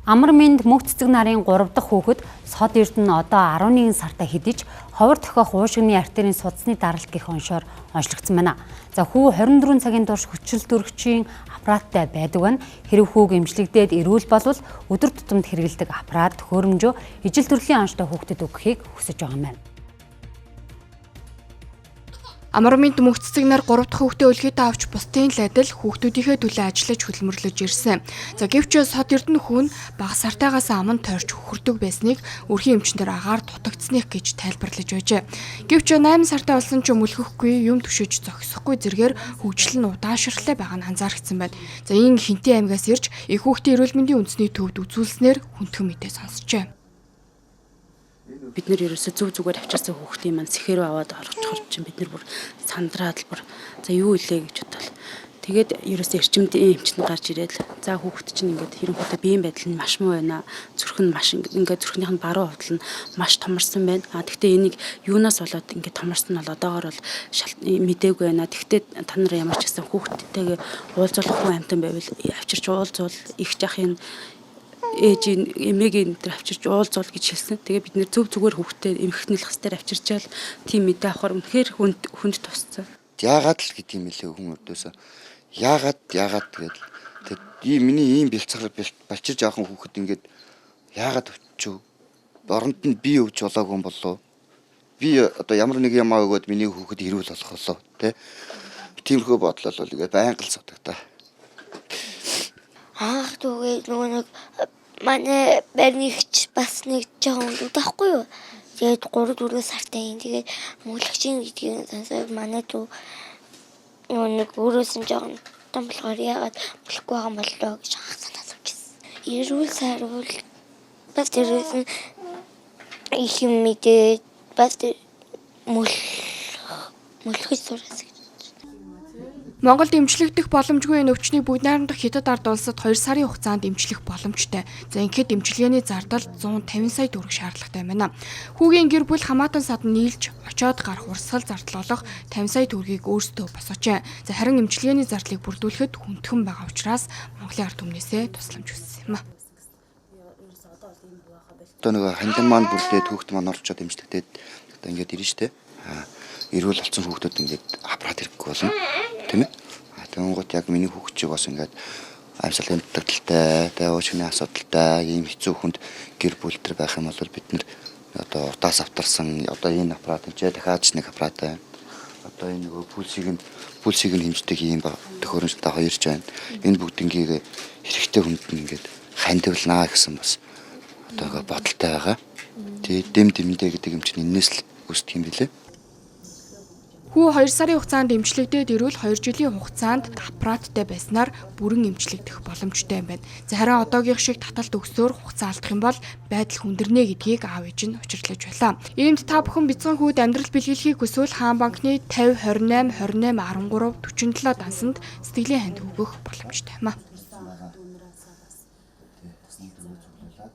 Амар мэнд мөнх цэцэг нарын 3 дахь хүүхэд Сод Эрдэнэ одоо 11 сартаа хэдиж ховор дохиох уушигны артерийн судасны даралт гэх оншоор онцлогдсон байна. За хүү 24 цагийн турш хүчил төрөгчийн аппараттай байдаг байна. Хэрэг хүүг эмчлэгдээд ирүүл болвол өдөр тутамд хэрэгэлдэг аппарат төхөөрөмжөө ижил төрлийн онцтой хүүхдэд өгөхийг хүсэж байгаа юм байна. Амар мэнд мөнх цэцэг нар 3 дахь хүүхдээ өлгийтэй авч бусдын адил хүүхдүүдийнхээ төлөө ажиллаж хөдөлмөрлөж ирсэн. За гэвч Сод Эрдэнэ хүн бага сартаагаас аман тойрч хөхөрдөг байсныг өрхийн эмчнэр агаар дутагдсныг гэж тайлбарлаж байжээ. Гэвч 8 сартаа болсон ч мөлгөхгүй юм төшөж зогсохгүй зэргээр хөгжил нь удаашрлаа байгаа нь анзаарчихсан байна. За ин Хинтээ аймгаас ирж их хүүхдийн эрүүл мэндийн үндэсний төвд үзүүлснээр хүндхэн мэдээ сонсчээ. Бид нэр ерөөсөө зүгээр авчирсан хүүхдийн маань сэхэрөө аваад орчихор чинь бид нар бүр сандраад л бүр за юу илээ гэж бодлоо. Тэгээд ерөөсөө эрчимдийн эмч нь гарч ирээд за хүүхд чинь ингээд хэрэнгүүтээ биеийн байдал нь маш муу байна. Зүрх нь маш ингээд зүрхнийх нь баруун хувдал нь маш томорсон байна. Тэгтээ энийг юунаас болоод ингээд томорсон нь бол одоогоор бол мдээгүй байна. Тэгтээ та нар ямар ч гэсэн хүүхдтэйгээ уулзуулах хүн амтан байвал авчирч уулзвал их жахын ээжийн эмээгийн дээр авчирч уулзуул гэж хэлсэн. Тэгээ бид нэр зүгээр хүүхдээ эмхтнэл хастаар авчирчаал тийм мэдээ авахар үнэхээр хүнд тусцсан. Яагаад л гэдэг юм лээ хүн өрдөөсөө. Яагаад тэгээд миний ийм бэлцгаар балчирж авах хүүхэд ингээд яагаад өчөө. Оронд нь би өвч болоогүй юм болов. Би одоо ямар нэг юм өгөөд миний хүүхэд ирүүл болох болоо тэ. Тиймэрхүү бодлол бол ингээд байнга л содогдоо. Ах түгээ нөгөө нэг манай баригч бас нэг жоохон удахгүй юу. Тэгээд 3-4 сартай юм. Тэгээд мөлөгчин гэдгийг сонсоод манай дүү нэг өөрөөс нь жоохон том болохоор яагаад мөлөхгүй байгаа юм болоо гэж санаа зовчихсан. Ирүүл сарвал бас тэрээс их юм мэдээ бас мөлөхөж сураас. Монголд эмчлэгдэх боломжгүй өвчний бүгд найрамдах хятад ард улсад 2 сарын хугацаанд эмчлэх боломжтой. За ингээд эмчилгээний зардал 150 сая төгрөг шаардлагатай байна. Хүүгийн гэр бүл хамаатан сад нийлж очоод гарах урсгал зардал болох 50 сая төгрөгийг өөрсдөө босгожээ. За харин эмчилгээний зардлыг бүрдүүлэхэд хүндхэн байгаа учраас Монголын ард түмнээсээ тусламж хүссэн юм а. Одоо нэг хандин маань бүрдээд хүүхд маань орчоод эмчлэгдээд одоо ингээд ирнэ штэ. Ирүүл болсон хүүхдүүд ингээд аппарат хэрэггүй болно. Тийм ээ. Тэнгуут яг миний хүүхчийг бас ингээд амьсгалын дутагдaltaй, уушгины асуудалтай, ийм хэцүү хүнд гэр бүл төр байх юм бол бид нэр одоо удаас авторсан одоо энэ аппарат энэ дахиад нэг аппарат байна. Одоо энэ нөгөө пульсийг нь хэмждэг ийм төхөөрөмжтэй хоёрч байна. Энэ бүгднийг хэрэгтэй хүнд ингээд хандивлнаа гэсэн бас одоо бодолтой байгаа. Тэгээд дэмдэмдээ гэдэг юм чинь энэс л үүсдэг юм билээ. Хүү 2 сарын хугацаанд эмчлэгдээд ирвэл 2 жилийн хугацаанд аппараттай байснаар бүрэн эмчлэгдэх боломжтой юм байна. За харин одоогийн шиг таталт өгсөөр хугацаа алдах юм бол байдал хүндэрнэ гэдгийг аав ээж нь учирлаж байлаа. Иймд та бүхэн бяцхан хүүд амьдрал бэлгэлхийг хүсвэл Хаан банкны 50 28 28 13 47 дансанд сэтгэлийн ханд өгөх боломжтой юм а.